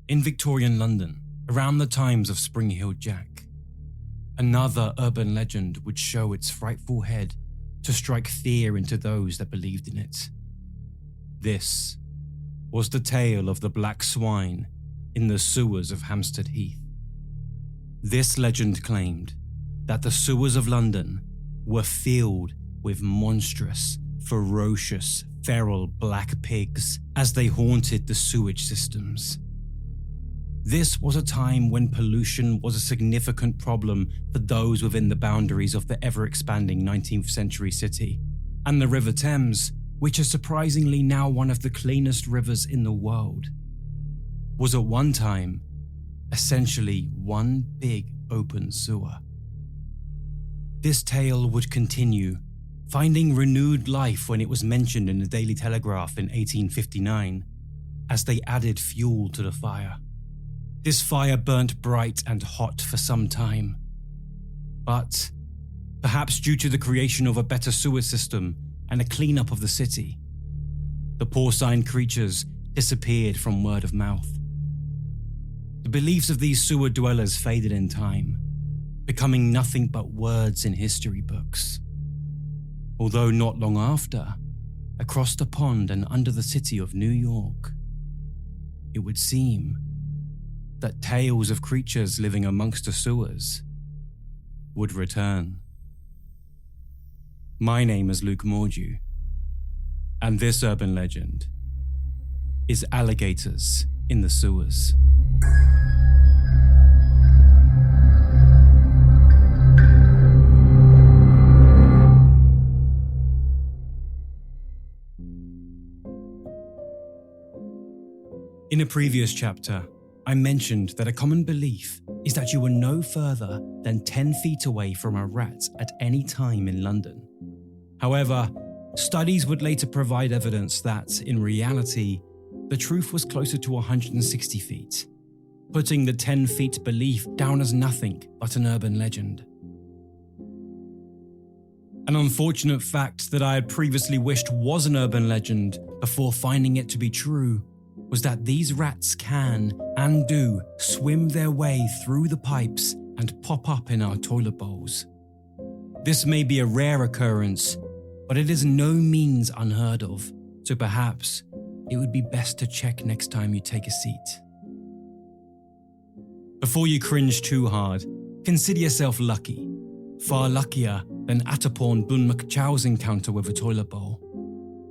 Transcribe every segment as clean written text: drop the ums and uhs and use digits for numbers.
In Victorian London, around the times of Spring-Heeled Jack, another urban legend would show its frightful head to strike fear into those that believed in it. This was the tale of the Black Swine in the sewers of Hampstead Heath. This legend claimed that the sewers of London were filled with monstrous, ferocious, feral black pigs as they haunted the sewage systems. This was a time when pollution was a significant problem for those within the boundaries of the ever-expanding 19th century city, and the River Thames, which is surprisingly now one of the cleanest rivers in the world, was at one time essentially one big open sewer. This tale would continue, finding renewed life when it was mentioned in the Daily Telegraph in 1859, as they added fuel to the fire. This fire burnt bright and hot for some time, but perhaps due to the creation of a better sewer system and a cleanup of the city, the porcine creatures disappeared from word of mouth. The beliefs of these sewer dwellers faded in time, becoming nothing but words in history books. Although not long after, across the pond and under the city of New York, it would seem that tales of creatures living amongst the sewers would return. My name is Luke Mordew, and this urban legend is Alligators in the Sewers. In a previous chapter, I mentioned that a common belief is that you were no further than 10 feet away from a rat at any time in London. However, studies would later provide evidence that, in reality, the truth was closer to 160 feet, putting the 10 feet belief down as nothing but an urban legend. An unfortunate fact that I had previously wished was an urban legend before finding it to be true was that these rats can and do swim their way through the pipes and pop up in our toilet bowls. This may be a rare occurrence, but it is no means unheard of, so perhaps it would be best to check next time you take a seat. Before you cringe too hard, consider yourself lucky, far luckier than Ataporn Bunmakchow's encounter with a toilet bowl.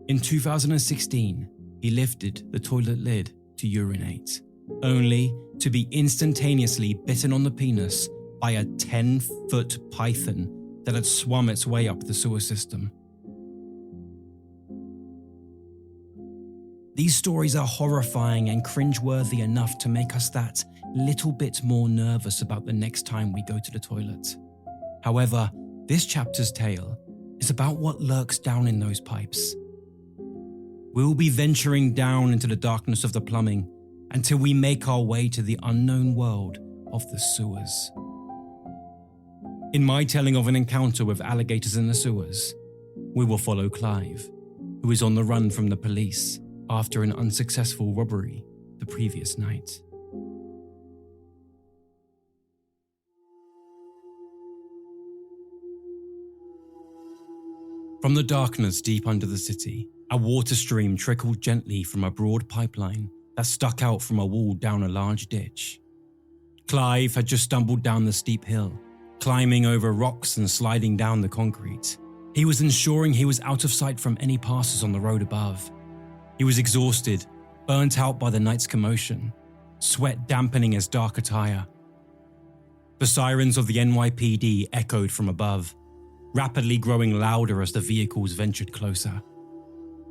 In 2016, he lifted the toilet lid to urinate, only to be instantaneously bitten on the penis by a 10-foot python that had swum its way up the sewer system. These stories are horrifying and cringeworthy enough to make us that little bit more nervous about the next time we go to the toilet. However, this chapter's tale is about what lurks down in those pipes. We'll be venturing down into the darkness of the plumbing until we make our way to the unknown world of the sewers. In my telling of an encounter with alligators in the sewers, we will follow Clive, who is on the run from the police after an unsuccessful robbery the previous night. From the darkness deep under the city, a water stream trickled gently from a broad pipeline that stuck out from a wall down a large ditch. Clive had just stumbled down the steep hill, climbing over rocks and sliding down the concrete. He was ensuring he was out of sight from any passers on the road above. He was exhausted, burnt out by the night's commotion, sweat dampening his dark attire. The sirens of the NYPD echoed from above, rapidly growing louder as the vehicles ventured closer.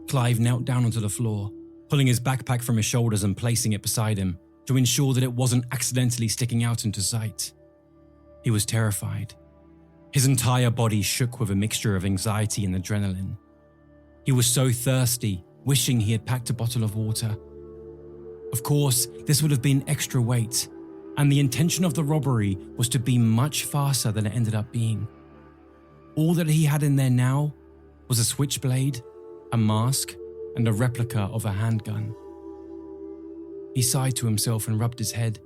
Clive knelt down onto the floor, pulling his backpack from his shoulders and placing it beside him to ensure that it wasn't accidentally sticking out into sight. He was terrified. His entire body shook with a mixture of anxiety and adrenaline. He was so thirsty, wishing he had packed a bottle of water. Of course, this would have been extra weight, and the intention of the robbery was to be much faster than it ended up being. All that he had in there now was a switchblade, a mask, and a replica of a handgun. He sighed to himself and rubbed his head,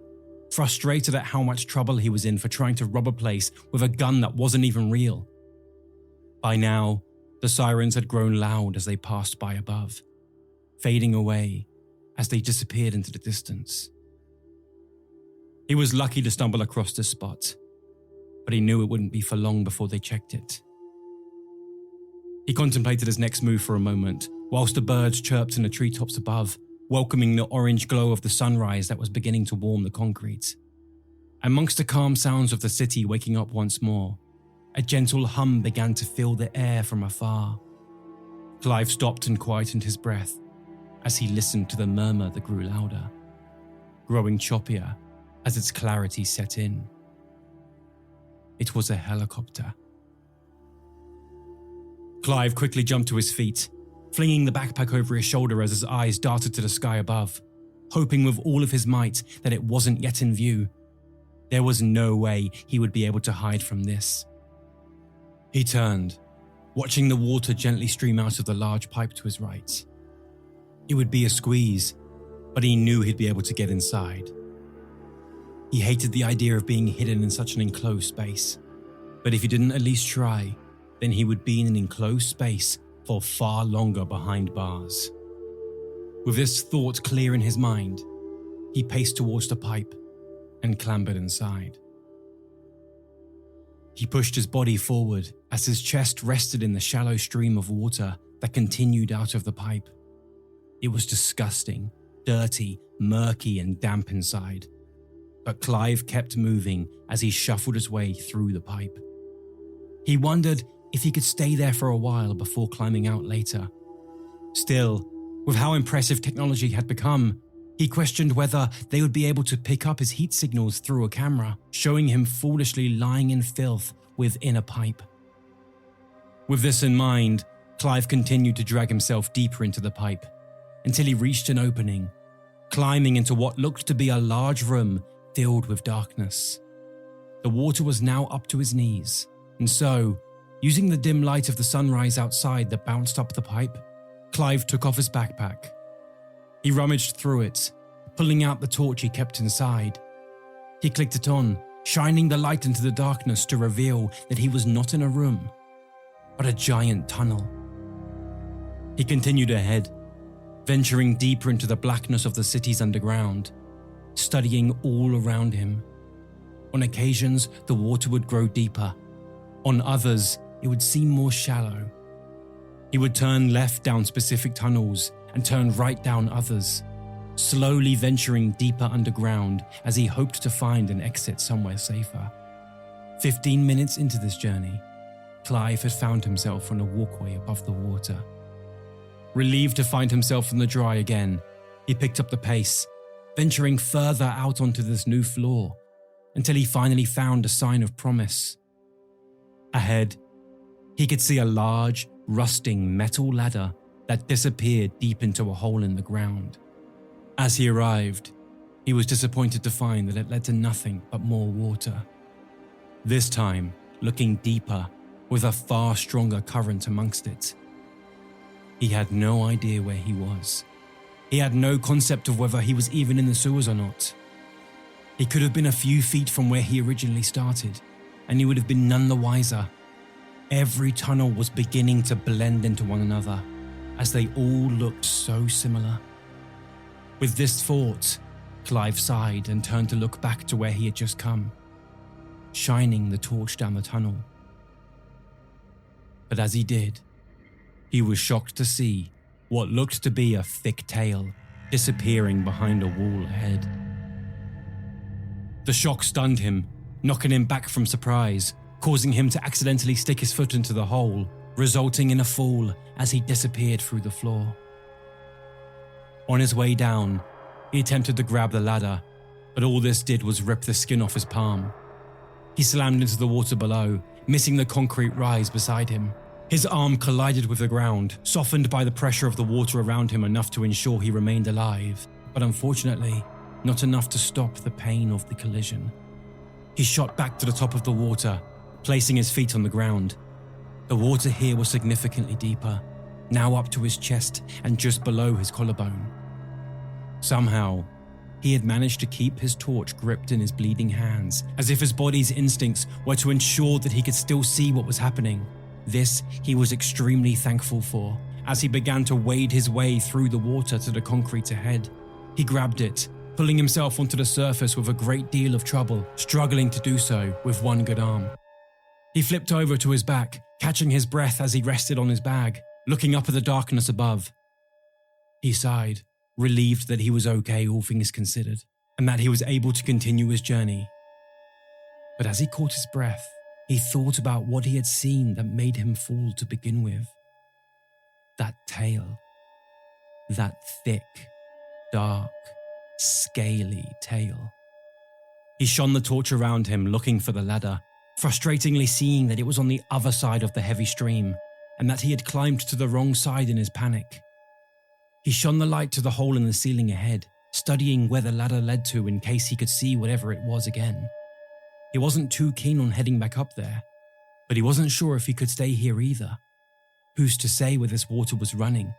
frustrated at how much trouble he was in for trying to rob a place with a gun that wasn't even real. By now, the sirens had grown loud as they passed by above, fading away as they disappeared into the distance. He was lucky to stumble across this spot, but he knew it wouldn't be for long before they checked it. He contemplated his next move for a moment, whilst the birds chirped in the treetops above, welcoming the orange glow of the sunrise that was beginning to warm the concrete. Amongst the calm sounds of the city waking up once more, a gentle hum began to fill the air from afar. Clive stopped and quietened his breath as he listened to the murmur that grew louder, growing choppier as its clarity set in. It was a helicopter. Clive quickly jumped to his feet, flinging the backpack over his shoulder as his eyes darted to the sky above, hoping with all of his might that it wasn't yet in view. There was no way he would be able to hide from this. He turned, watching the water gently stream out of the large pipe to his right. It would be a squeeze, but he knew he'd be able to get inside. He hated the idea of being hidden in such an enclosed space, but if he didn't at least try, then he would be in an enclosed space for far longer behind bars. With this thought clear in his mind, he paced towards the pipe and clambered inside. He pushed his body forward as his chest rested in the shallow stream of water that continued out of the pipe. It was disgusting, dirty, murky, and damp inside, but Clive kept moving as he shuffled his way through the pipe. He wondered if he could stay there for a while before climbing out later. Still, with how impressive technology had become, he questioned whether they would be able to pick up his heat signals through a camera, showing him foolishly lying in filth within a pipe. With this in mind, Clive continued to drag himself deeper into the pipe until he reached an opening, climbing into what looked to be a large room filled with darkness. The water was now up to his knees, and so, using the dim light of the sunrise outside that bounced up the pipe, Clive took off his backpack. He rummaged through it, pulling out the torch he kept inside. He clicked it on, shining the light into the darkness to reveal that he was not in a room, but a giant tunnel. He continued ahead, venturing deeper into the blackness of the city's underground, studying all around him. On occasions, the water would grow deeper. On others, it would seem more shallow. He would turn left down specific tunnels and turn right down others, slowly venturing deeper underground as he hoped to find an exit somewhere safer. 15 minutes into this journey, Clive had found himself on a walkway above the water. Relieved to find himself in the dry again, he picked up the pace, venturing further out onto this new floor until he finally found a sign of promise. Ahead, he could see a large, rusting metal ladder that disappeared deep into a hole in the ground. As he arrived, he was disappointed to find that it led to nothing but more water. This time, looking deeper, with a far stronger current amongst it. He had no idea where he was. He had no concept of whether he was even in the sewers or not. He could have been a few feet from where he originally started, and he would have been none the wiser. Every tunnel was beginning to blend into one another, as they all looked so similar. With this thought, Clive sighed and turned to look back to where he had just come, shining the torch down the tunnel. But as he did, he was shocked to see what looked to be a thick tail disappearing behind a wall ahead. The shock stunned him, knocking him back from surprise, causing him to accidentally stick his foot into the hole, resulting in a fall as he disappeared through the floor. On his way down, he attempted to grab the ladder, but all this did was rip the skin off his palm. He slammed into the water below, missing the concrete rise beside him. His arm collided with the ground, softened by the pressure of the water around him enough to ensure he remained alive, but unfortunately, not enough to stop the pain of the collision. He shot back to the top of the water, placing his feet on the ground. The water here was significantly deeper, now up to his chest and just below his collarbone. Somehow, he had managed to keep his torch gripped in his bleeding hands, as if his body's instincts were to ensure that he could still see what was happening. This he was extremely thankful for, as he began to wade his way through the water to the concrete ahead. He grabbed it, pulling himself onto the surface with a great deal of trouble, struggling to do so with one good arm. He flipped over to his back, catching his breath as he rested on his bag, looking up at the darkness above. He sighed, relieved that he was okay, all things considered, and that he was able to continue his journey. But as he caught his breath, he thought about what he had seen that made him fall to begin with. That tail. That thick, dark, scaly tail. He shone the torch around him, looking for the ladder, frustratingly seeing that it was on the other side of the heavy stream, and that he had climbed to the wrong side in his panic. He shone the light to the hole in the ceiling ahead, studying where the ladder led to in case he could see whatever it was again. He wasn't too keen on heading back up there, but he wasn't sure if he could stay here either. Who's to say where this water was running?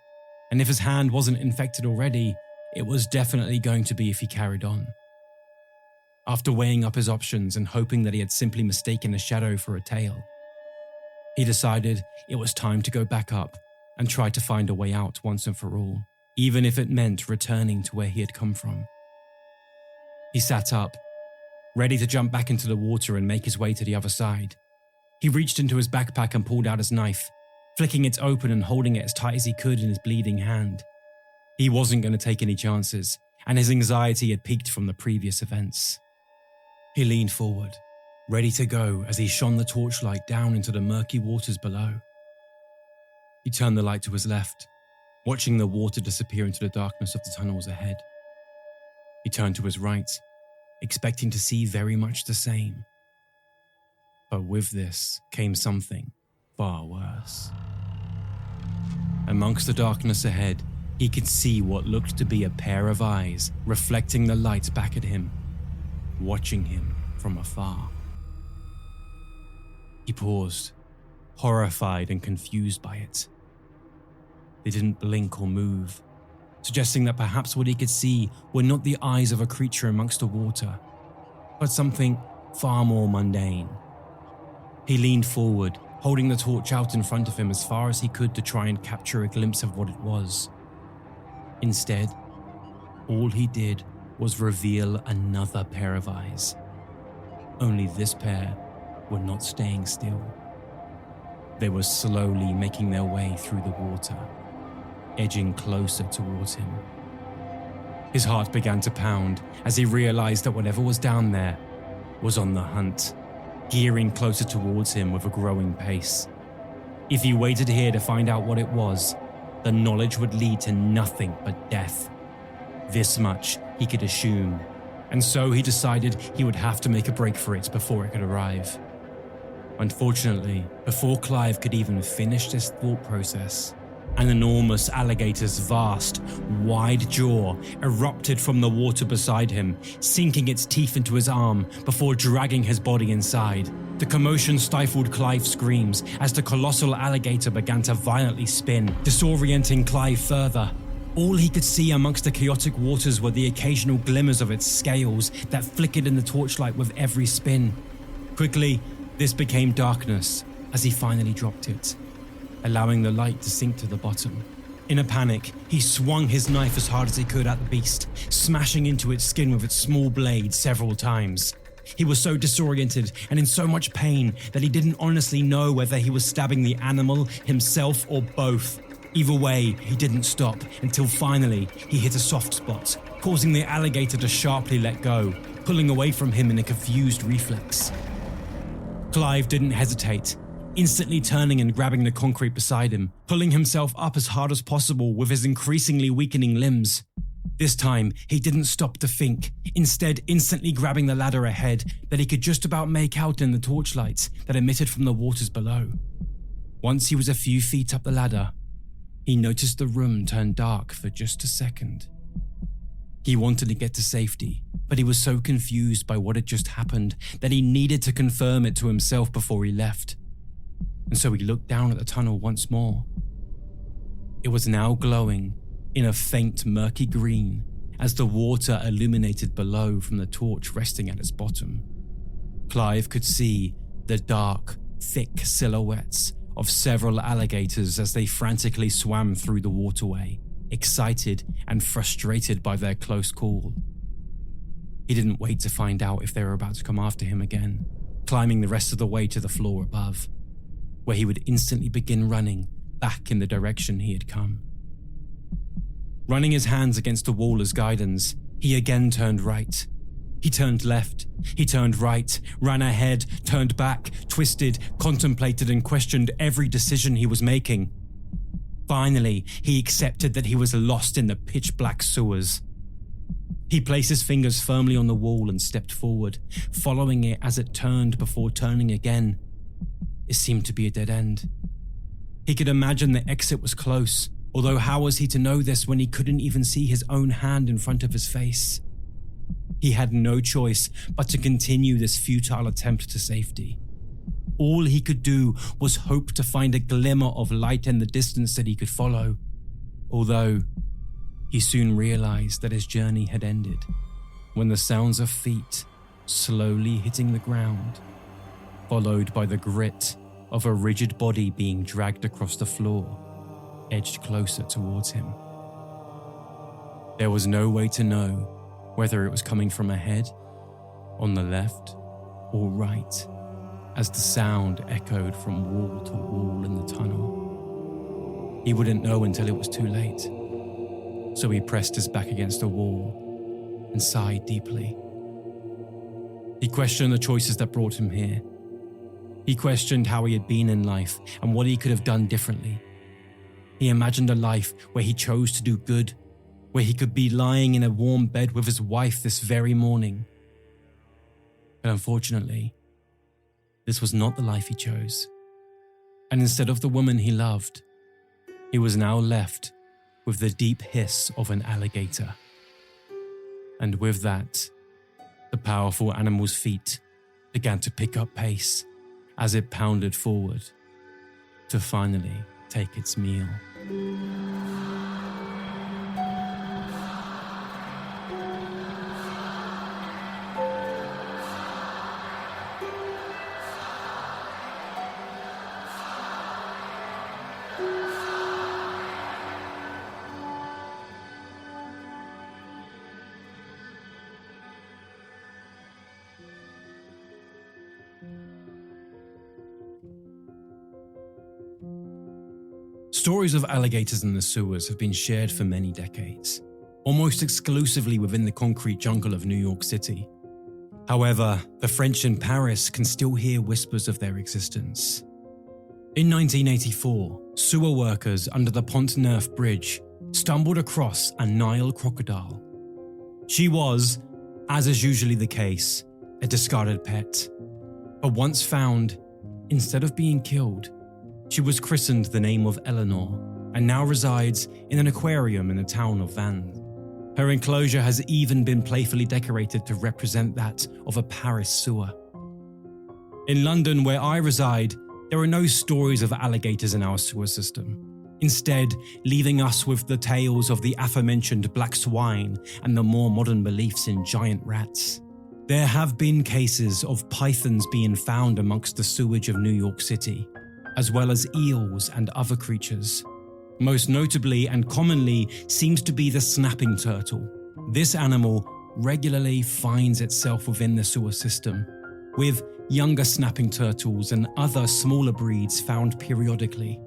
And if his hand wasn't infected already, it was definitely going to be if he carried on. After weighing up his options and hoping that he had simply mistaken a shadow for a tail, he decided it was time to go back up and try to find a way out once and for all, even if it meant returning to where he had come from. He sat up, ready to jump back into the water and make his way to the other side. He reached into his backpack and pulled out his knife, flicking it open and holding it as tight as he could in his bleeding hand. He wasn't going to take any chances, and his anxiety had peaked from the previous events. He leaned forward, ready to go as he shone the torchlight down into the murky waters below. He turned the light to his left, watching the water disappear into the darkness of the tunnels ahead. He turned to his right, expecting to see very much the same. But with this came something far worse. Amongst the darkness ahead, he could see what looked to be a pair of eyes reflecting the light back at him, watching him from afar. He paused, horrified and confused by it. They didn't blink or move, suggesting that perhaps what he could see were not the eyes of a creature amongst the water, but something far more mundane. He leaned forward, holding the torch out in front of him as far as he could to try and capture a glimpse of what it was. Instead, all he did was reveal another pair of eyes. Only this pair were not staying still. They were slowly making their way through the water, edging closer towards him. His heart began to pound as he realized that whatever was down there was on the hunt, gearing closer towards him with a growing pace. If he waited here to find out what it was, the knowledge would lead to nothing but death. This much he could assume, and so he decided he would have to make a break for it before it could arrive. Unfortunately, before Clive could even finish this thought process, an enormous alligator's vast, wide jaw erupted from the water beside him, sinking its teeth into his arm before dragging his body inside. The commotion stifled Clive's screams as the colossal alligator began to violently spin, disorienting Clive further. All he could see amongst the chaotic waters were the occasional glimmers of its scales that flickered in the torchlight with every spin. Quickly, this became darkness as he finally dropped it, allowing the light to sink to the bottom. In a panic, he swung his knife as hard as he could at the beast, smashing into its skin with its small blade several times. He was so disoriented and in so much pain that he didn't honestly know whether he was stabbing the animal, himself, or both. Either way, he didn't stop until finally he hit a soft spot, causing the alligator to sharply let go, pulling away from him in a confused reflex. Clive didn't hesitate, instantly turning and grabbing the concrete beside him, pulling himself up as hard as possible with his increasingly weakening limbs. This time, he didn't stop to think, instead instantly grabbing the ladder ahead that he could just about make out in the torchlights that emitted from the waters below. Once he was a few feet up the ladder, he noticed the room turn dark for just a second. He wanted to get to safety, but he was so confused by what had just happened that he needed to confirm it to himself before he left. And so he looked down at the tunnel once more. It was now glowing in a faint murky green, as the water illuminated below from the torch resting at its bottom. Clive could see the dark, thick silhouettes of several alligators as they frantically swam through the waterway, excited and frustrated by their close call. He didn't wait to find out if they were about to come after him again, climbing the rest of the way to the floor above, where he would instantly begin running back in the direction he had come. Running his hands against the wall as guidance, he again turned right. He turned left, he turned right, ran ahead, turned back, twisted, contemplated and questioned every decision he was making. Finally, he accepted that he was lost in the pitch-black sewers. He placed his fingers firmly on the wall and stepped forward, following it as it turned before turning again. It seemed to be a dead end. He could imagine the exit was close, although how was he to know this when he couldn't even see his own hand in front of his face? He had no choice but to continue this futile attempt to safety. All he could do was hope to find a glimmer of light in the distance that he could follow, although he soon realized that his journey had ended when the sounds of feet slowly hitting the ground, followed by the grit of a rigid body being dragged across the floor, edged closer towards him. There was no way to know whether it was coming from ahead, on the left, or right, as the sound echoed from wall to wall in the tunnel. He wouldn't know until it was too late, so he pressed his back against the wall and sighed deeply. He questioned the choices that brought him here. He questioned how he had been in life and what he could have done differently. He imagined a life where he chose to do good, where he could be lying in a warm bed with his wife this very morning. But unfortunately, this was not the life he chose. And instead of the woman he loved, he was now left with the deep hiss of an alligator. And with that, the powerful animal's feet began to pick up pace as it pounded forward to finally take its meal. Stories of alligators in the sewers have been shared for many decades, almost exclusively within the concrete jungle of New York City. However, the French in Paris can still hear whispers of their existence. In 1984, sewer workers under the Pont Neuf Bridge stumbled across a Nile crocodile. She was, as is usually the case, a discarded pet. But once found, instead of being killed, she was christened the name of Eleanor and now resides in an aquarium in the town of Vannes. Her enclosure has even been playfully decorated to represent that of a Paris sewer. In London, where I reside, there are no stories of alligators in our sewer system, instead leaving us with the tales of the aforementioned black swine and the more modern beliefs in giant rats. There have been cases of pythons being found amongst the sewage of New York City, as well as eels and other creatures. Most notably and commonly seems to be the snapping turtle. This animal regularly finds itself within the sewer system, with younger snapping turtles and other smaller breeds found periodically.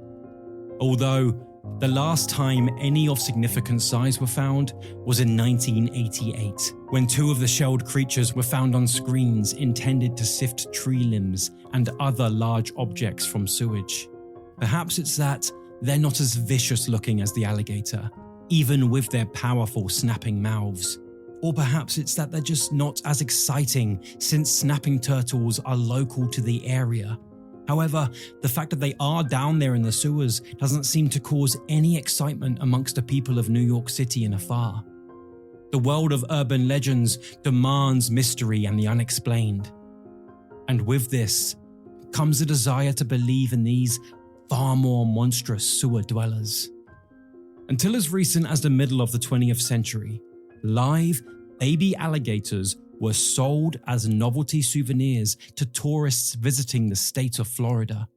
Although the last time any of significant size were found was in 1988, when two of the shelled creatures were found on screens intended to sift tree limbs and other large objects from sewage. Perhaps it's that they're not as vicious looking as the alligator, even with their powerful snapping mouths. Or perhaps it's that they're just not as exciting since snapping turtles are local to the area. However, the fact that they are down there in the sewers doesn't seem to cause any excitement amongst the people of New York City and afar. The world of urban legends demands mystery and the unexplained. And with this comes a desire to believe in these far more monstrous sewer dwellers. Until as recent as the middle of the 20th century, live baby alligators were sold as novelty souvenirs to tourists visiting the state of Florida.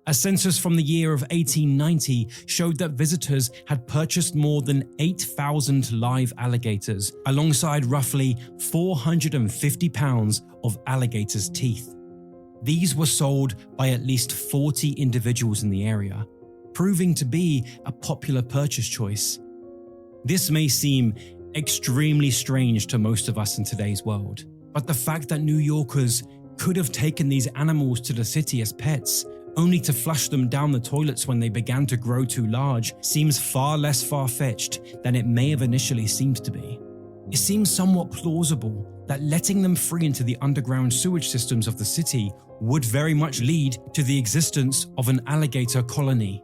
A census from the year of 1890 showed that visitors had purchased more than 8,000 live alligators, alongside roughly 450 pounds of alligators' teeth. These were sold by at least 40 individuals in the area, proving to be a popular purchase choice. This may seem extremely strange to most of us in today's world, but the fact that New Yorkers could have taken these animals to the city as pets, only to flush them down the toilets when they began to grow too large, seems far less far-fetched than it may have initially seemed to be. It seems somewhat plausible that letting them free into the underground sewage systems of the city would very much lead to the existence of an alligator colony.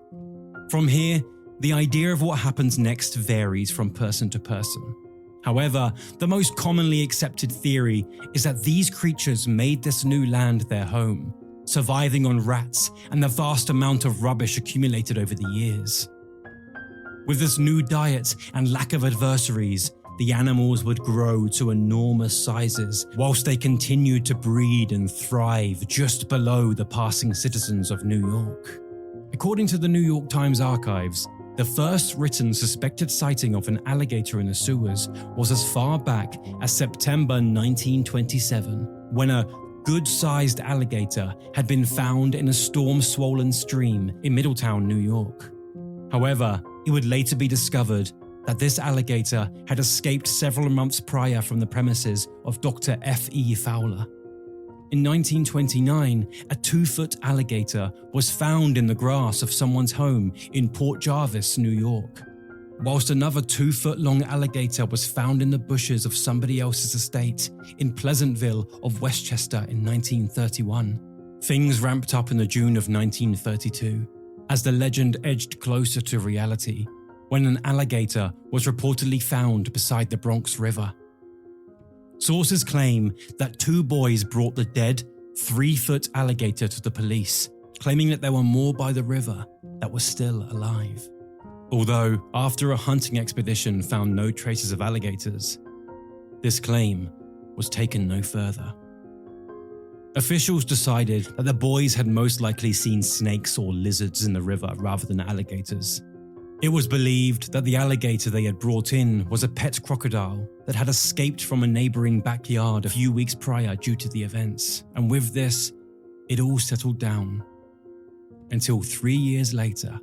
From here, the idea of what happens next varies from person to person. However, the most commonly accepted theory is that these creatures made this new land their home, surviving on rats and the vast amount of rubbish accumulated over the years. With this new diet and lack of adversaries, the animals would grow to enormous sizes whilst they continued to breed and thrive just below the passing citizens of New York. According to the New York Times archives, the first written suspected sighting of an alligator in the sewers was as far back as September 1927, when a good-sized alligator had been found in a storm-swollen stream in Middletown, New York. However, it would later be discovered that this alligator had escaped several months prior from the premises of Dr. F.E. Fowler. In 1929, a 2-foot alligator was found in the grass of someone's home in Port Jarvis, New York, whilst another 2-foot-long alligator was found in the bushes of somebody else's estate in Pleasantville of Westchester in 1931. Things ramped up in the June of 1932, as the legend edged closer to reality, when an alligator was reportedly found beside the Bronx River. Sources claim that 2 boys brought the dead 3-foot alligator to the police, claiming that there were more by the river that were still alive. Although, after a hunting expedition found no traces of alligators, this claim was taken no further. Officials decided that the boys had most likely seen snakes or lizards in the river rather than alligators. It was believed that the alligator they had brought in was a pet crocodile that had escaped from a neighboring backyard a few weeks prior due to the events, and with this, it all settled down. Until 3 years later,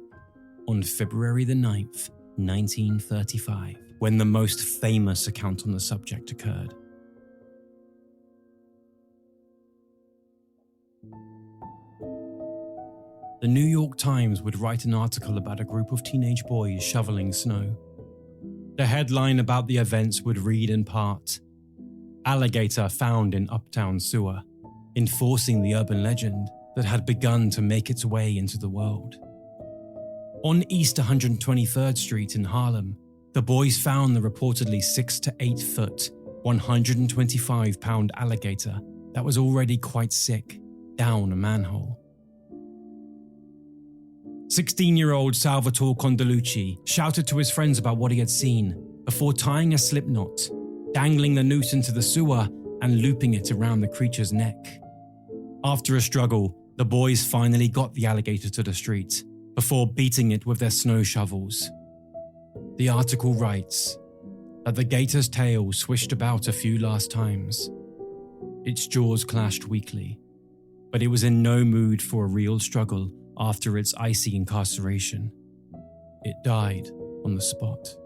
on February the 9th, 1935, when the most famous account on the subject occurred. The New York Times would write an article about a group of teenage boys shoveling snow. The headline about the events would read in part, "Alligator found in Uptown sewer," enforcing the urban legend that had begun to make its way into the world. On East 123rd Street in Harlem, the boys found the reportedly 6 to 8 foot, 125-pound alligator that was already quite sick down a manhole. 16-year-old Salvatore Condalucci shouted to his friends about what he had seen before tying a slip knot, dangling the noose into the sewer and looping it around the creature's neck. After a struggle, the boys finally got the alligator to the street before beating it with their snow shovels. The article writes that the gator's tail swished about a few last times. Its jaws clashed weakly, but it was in no mood for a real struggle after its icy incarceration. It died on the spot.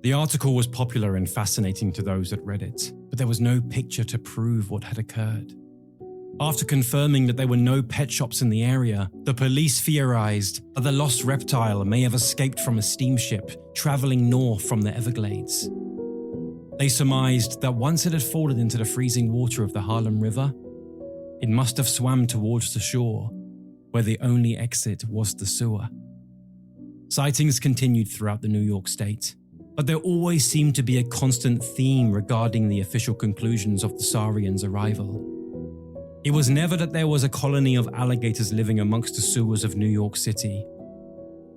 The article was popular and fascinating to those that read it, but there was no picture to prove what had occurred. After confirming that there were no pet shops in the area, the police theorized that the lost reptile may have escaped from a steamship traveling north from the Everglades. They surmised that once it had fallen into the freezing water of the Harlem River, it must have swam towards the shore, where the only exit was the sewer. Sightings continued throughout the New York state, but there always seemed to be a constant theme regarding the official conclusions of the saurians' arrival. It was never that there was a colony of alligators living amongst the sewers of New York City.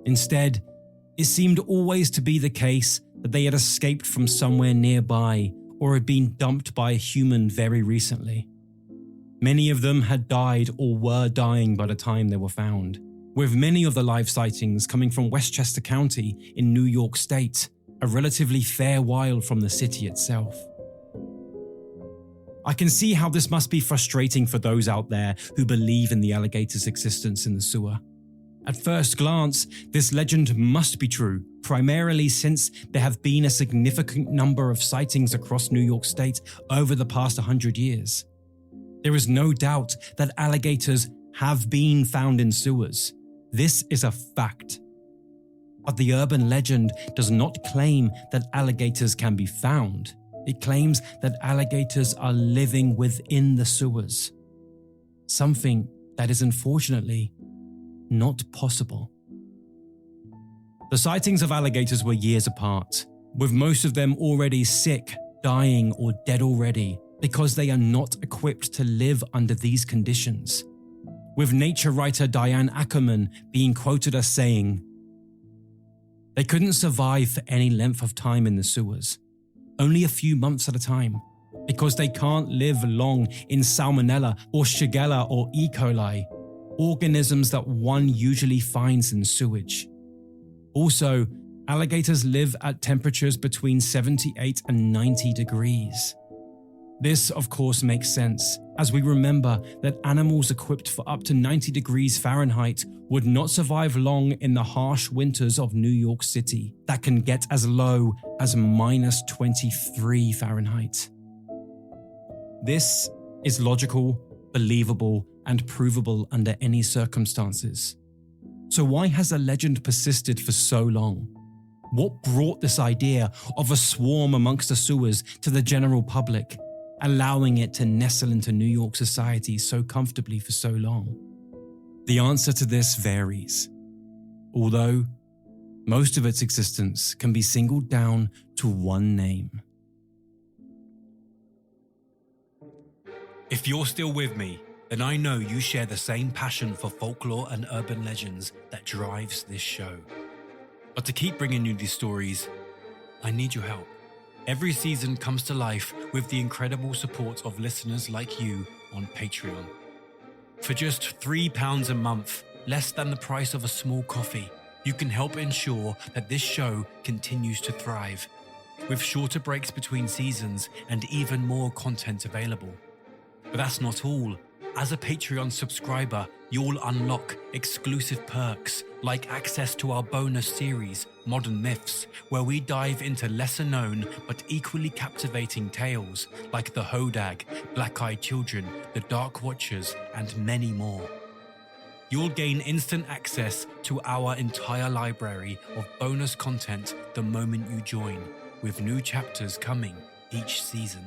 Instead, it seemed always to be the case that they had escaped from somewhere nearby or had been dumped by a human very recently. Many of them had died or were dying by the time they were found, with many of the live sightings coming from Westchester County in New York State, a relatively fair while from the city itself. I can see how this must be frustrating for those out there who believe in the alligator's existence in the sewer. At first glance, this legend must be true, primarily since there have been a significant number of sightings across New York State over the past 100 years. There is no doubt that alligators have been found in sewers. This is a fact. But the urban legend does not claim that alligators can be found. It claims that alligators are living within the sewers. Something that is unfortunately not possible. The sightings of alligators were years apart, with most of them already sick, dying, or dead already because they are not equipped to live under these conditions. With nature writer Diane Ackerman being quoted as saying, "They couldn't survive for any length of time in the sewers, only a few months at a time, because they can't live long in Salmonella or Shigella or E. coli, organisms that one usually finds in sewage. Also, alligators live at temperatures between 78 and 90 degrees. This, of course, makes sense, as we remember that animals equipped for up to 90 degrees Fahrenheit would not survive long in the harsh winters of New York City that can get as low as minus 23 Fahrenheit. This is logical, believable, and provable under any circumstances. So why has the legend persisted for so long? What brought this idea of a swarm amongst the sewers to the general public, allowing it to nestle into New York society so comfortably for so long? The answer to this varies, although most of its existence can be singled down to one name. If you're still with me, then I know you share the same passion for folklore and urban legends that drives this show. But to keep bringing you these stories, I need your help. Every season comes to life with the incredible support of listeners like you on Patreon. For just £3 a month, less than the price of a small coffee, you can help ensure that this show continues to thrive, with shorter breaks between seasons and even more content available. But that's not all. As a Patreon subscriber, you'll unlock exclusive perks like access to our bonus series, Modern Myths, where we dive into lesser-known but equally captivating tales like the Hodag, Black-Eyed Children, the Dark Watchers, and many more. You'll gain instant access to our entire library of bonus content the moment you join, with new chapters coming each season.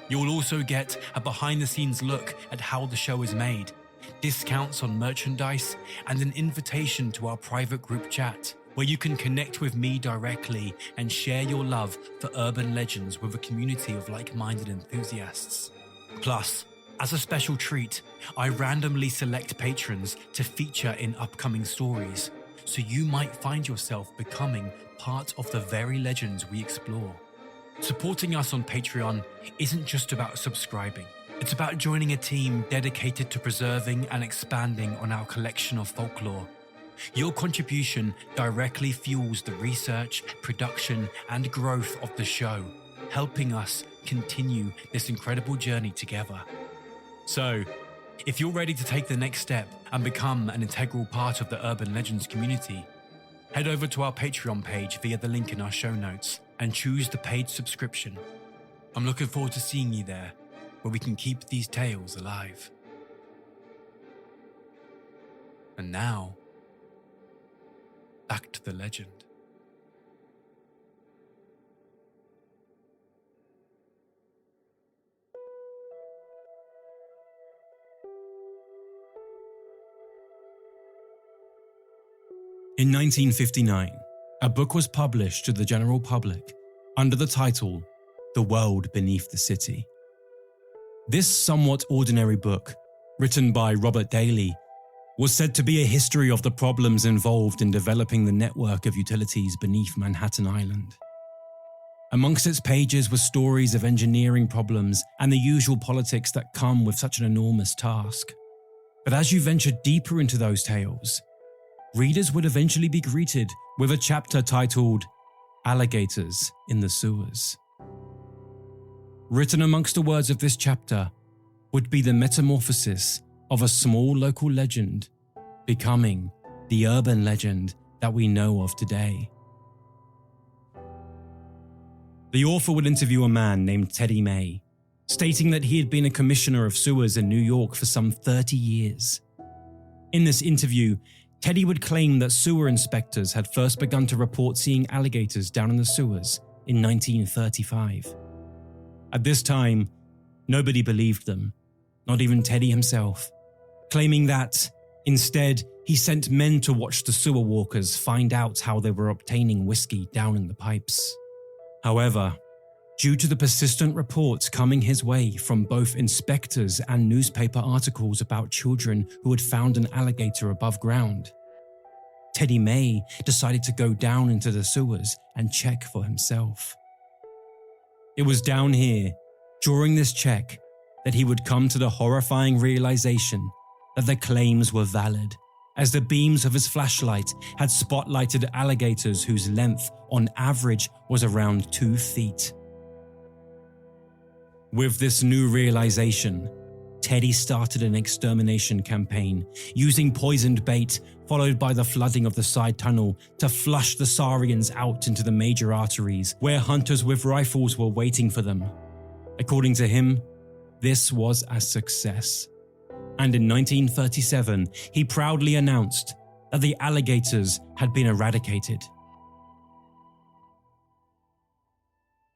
You'll also get a behind-the-scenes look at how the show is made, discounts on merchandise, and an invitation to our private group chat, where you can connect with me directly and share your love for urban legends with a community of like-minded enthusiasts. Plus, as a special treat, I randomly select patrons to feature in upcoming stories, so you might find yourself becoming part of the very legends we explore. Supporting us on Patreon isn't just about subscribing. It's about joining a team dedicated to preserving and expanding on our collection of folklore. Your contribution directly fuels the research, production, and growth of the show, helping us continue this incredible journey together. So, if you're ready to take the next step and become an integral part of the Urban Legends community, head over to our Patreon page via the link in our show notes and choose the paid subscription. I'm looking forward to seeing you there, where we can keep these tales alive. And now, back to the legend. In 1959, a book was published to the general public under the title The World Beneath the City. This somewhat ordinary book, written by Robert Daly, was said to be a history of the problems involved in developing the network of utilities beneath Manhattan Island. Amongst its pages were stories of engineering problems and the usual politics that come with such an enormous task. But as you ventured deeper into those tales, readers would eventually be greeted with a chapter titled Alligators in the Sewers. Written amongst the words of this chapter would be the metamorphosis of a small local legend becoming the urban legend that we know of today. The author would interview a man named Teddy May, stating that he had been a commissioner of sewers in New York for some 30 years. In this interview, Teddy would claim that sewer inspectors had first begun to report seeing alligators down in the sewers in 1935. At this time, nobody believed them, not even Teddy himself, claiming that, instead, he sent men to watch the sewer walkers find out how they were obtaining whiskey down in the pipes. However, due to the persistent reports coming his way from both inspectors and newspaper articles about children who had found an alligator above ground, Teddy May decided to go down into the sewers and check for himself. It was down here, during this check, that he would come to the horrifying realization that the claims were valid, as the beams of his flashlight had spotlighted alligators whose length, on average, was around 2 feet. With this new realization, Teddy started an extermination campaign, using poisoned bait followed by the flooding of the side tunnel to flush the saurians out into the major arteries where hunters with rifles were waiting for them. According to him, this was a success. And in 1937, he proudly announced that the alligators had been eradicated.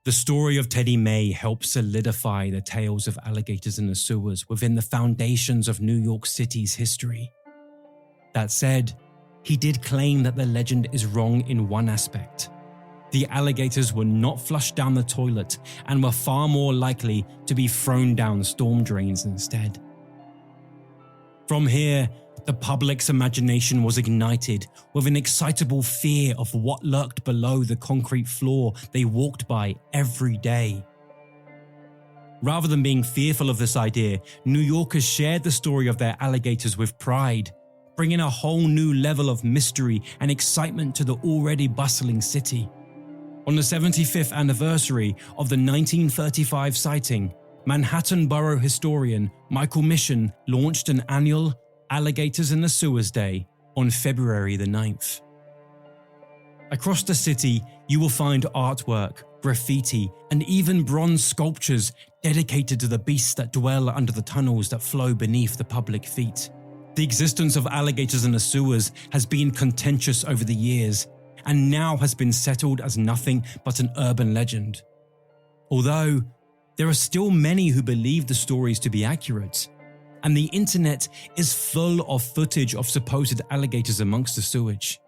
The story of Teddy May helped solidify the tales of alligators in the sewers within the foundations of New York City's history. That said, he did claim that the legend is wrong in one aspect. The alligators were not flushed down the toilet and were far more likely to be thrown down storm drains instead. From here, the public's imagination was ignited with an excitable fear of what lurked below the concrete floor they walked by every day. Rather than being fearful of this idea, New Yorkers shared the story of their alligators with pride, bringing a whole new level of mystery and excitement to the already bustling city. On the 75th anniversary of the 1935 sighting, Manhattan borough historian Michael Mission launched an annual Alligators in the Sewers Day on February the 9th. Across the city, you will find artwork, graffiti, and even bronze sculptures dedicated to the beasts that dwell under the tunnels that flow beneath the public feet. The existence of alligators in the sewers has been contentious over the years, and now has been settled as nothing but an urban legend. Although, there are still many who believe the stories to be accurate, and the internet is full of footage of supposed alligators amongst the sewage.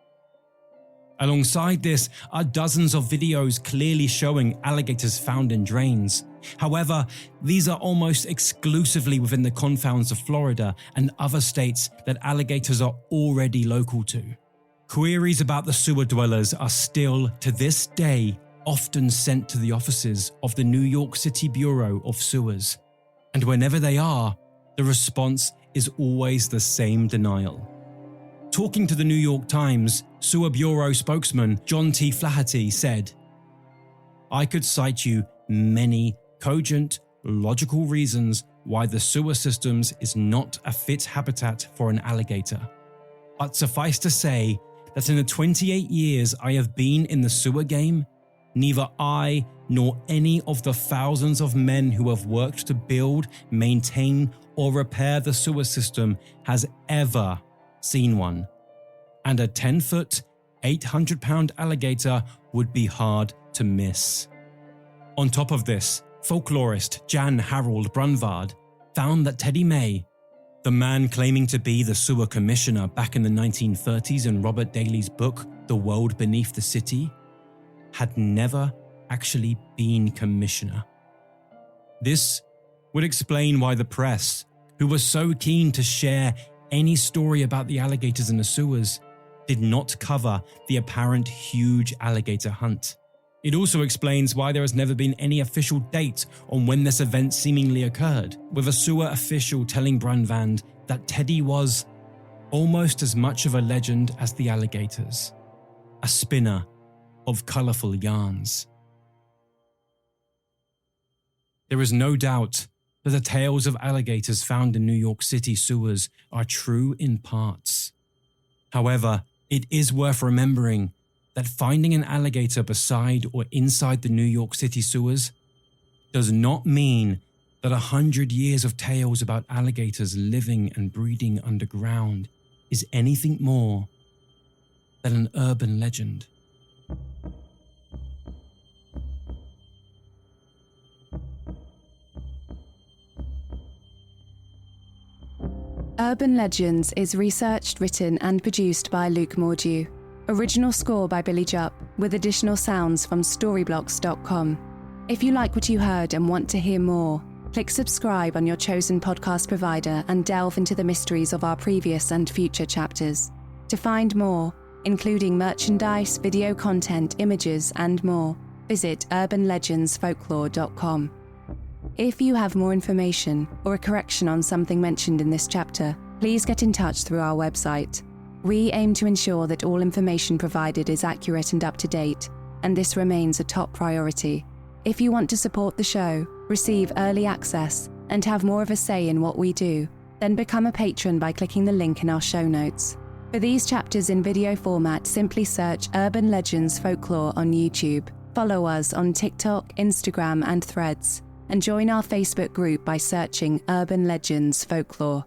Alongside this are dozens of videos clearly showing alligators found in drains. However, these are almost exclusively within the confines of Florida and other states that alligators are already local to. Queries about the sewer dwellers are still, to this day, often sent to the offices of the New York City Bureau of Sewers. And whenever they are, the response is always the same denial. Talking to the New York Times, Sewer Bureau spokesman John T. Flaherty said, "I could cite you many cogent, logical reasons why the sewer systems is not a fit habitat for an alligator. But suffice to say that in the 28 years I have been in the sewer game, neither I nor any of the thousands of men who have worked to build, maintain, or repair the sewer system has ever seen one. And a 10-foot, 800-pound alligator would be hard to miss." On top of this, folklorist Jan Harold Brunvard found that Teddy May, the man claiming to be the sewer commissioner back in the 1930s in Robert Daley's book The World Beneath the City, had never actually been commissioner. This would explain why the press, who was so keen to share any story about the alligators in the sewers, did not cover the apparent huge alligator hunt. It also explains why there has never been any official date on when this event seemingly occurred, with a sewer official telling Brandvand that Teddy was almost as much of a legend as the alligators, a spinner of colourful yarns. There is no doubt that the tales of alligators found in New York City sewers are true in parts. However, it is worth remembering that finding an alligator beside or inside the New York City sewers does not mean that 100 years of tales about alligators living and breeding underground is anything more than an urban legend. Urban Legends is researched, written and produced by Luke Mordew. Original score by Billy Jupp, with additional sounds from storyblocks.com. If you like what you heard and want to hear more, click subscribe on your chosen podcast provider and delve into the mysteries of our previous and future chapters. To find more, including merchandise, video content, images and more, visit urbanlegendsfolklore.com. If you have more information or a correction on something mentioned in this chapter, please get in touch through our website. We aim to ensure that all information provided is accurate and up to date, and this remains a top priority. If you want to support the show, receive early access, and have more of a say in what we do, then become a patron by clicking the link in our show notes. For these chapters in video format, simply search Urban Legends Folklore on YouTube. Follow us on TikTok, Instagram, and Threads, and join our Facebook group by searching Urban Legends Folklore.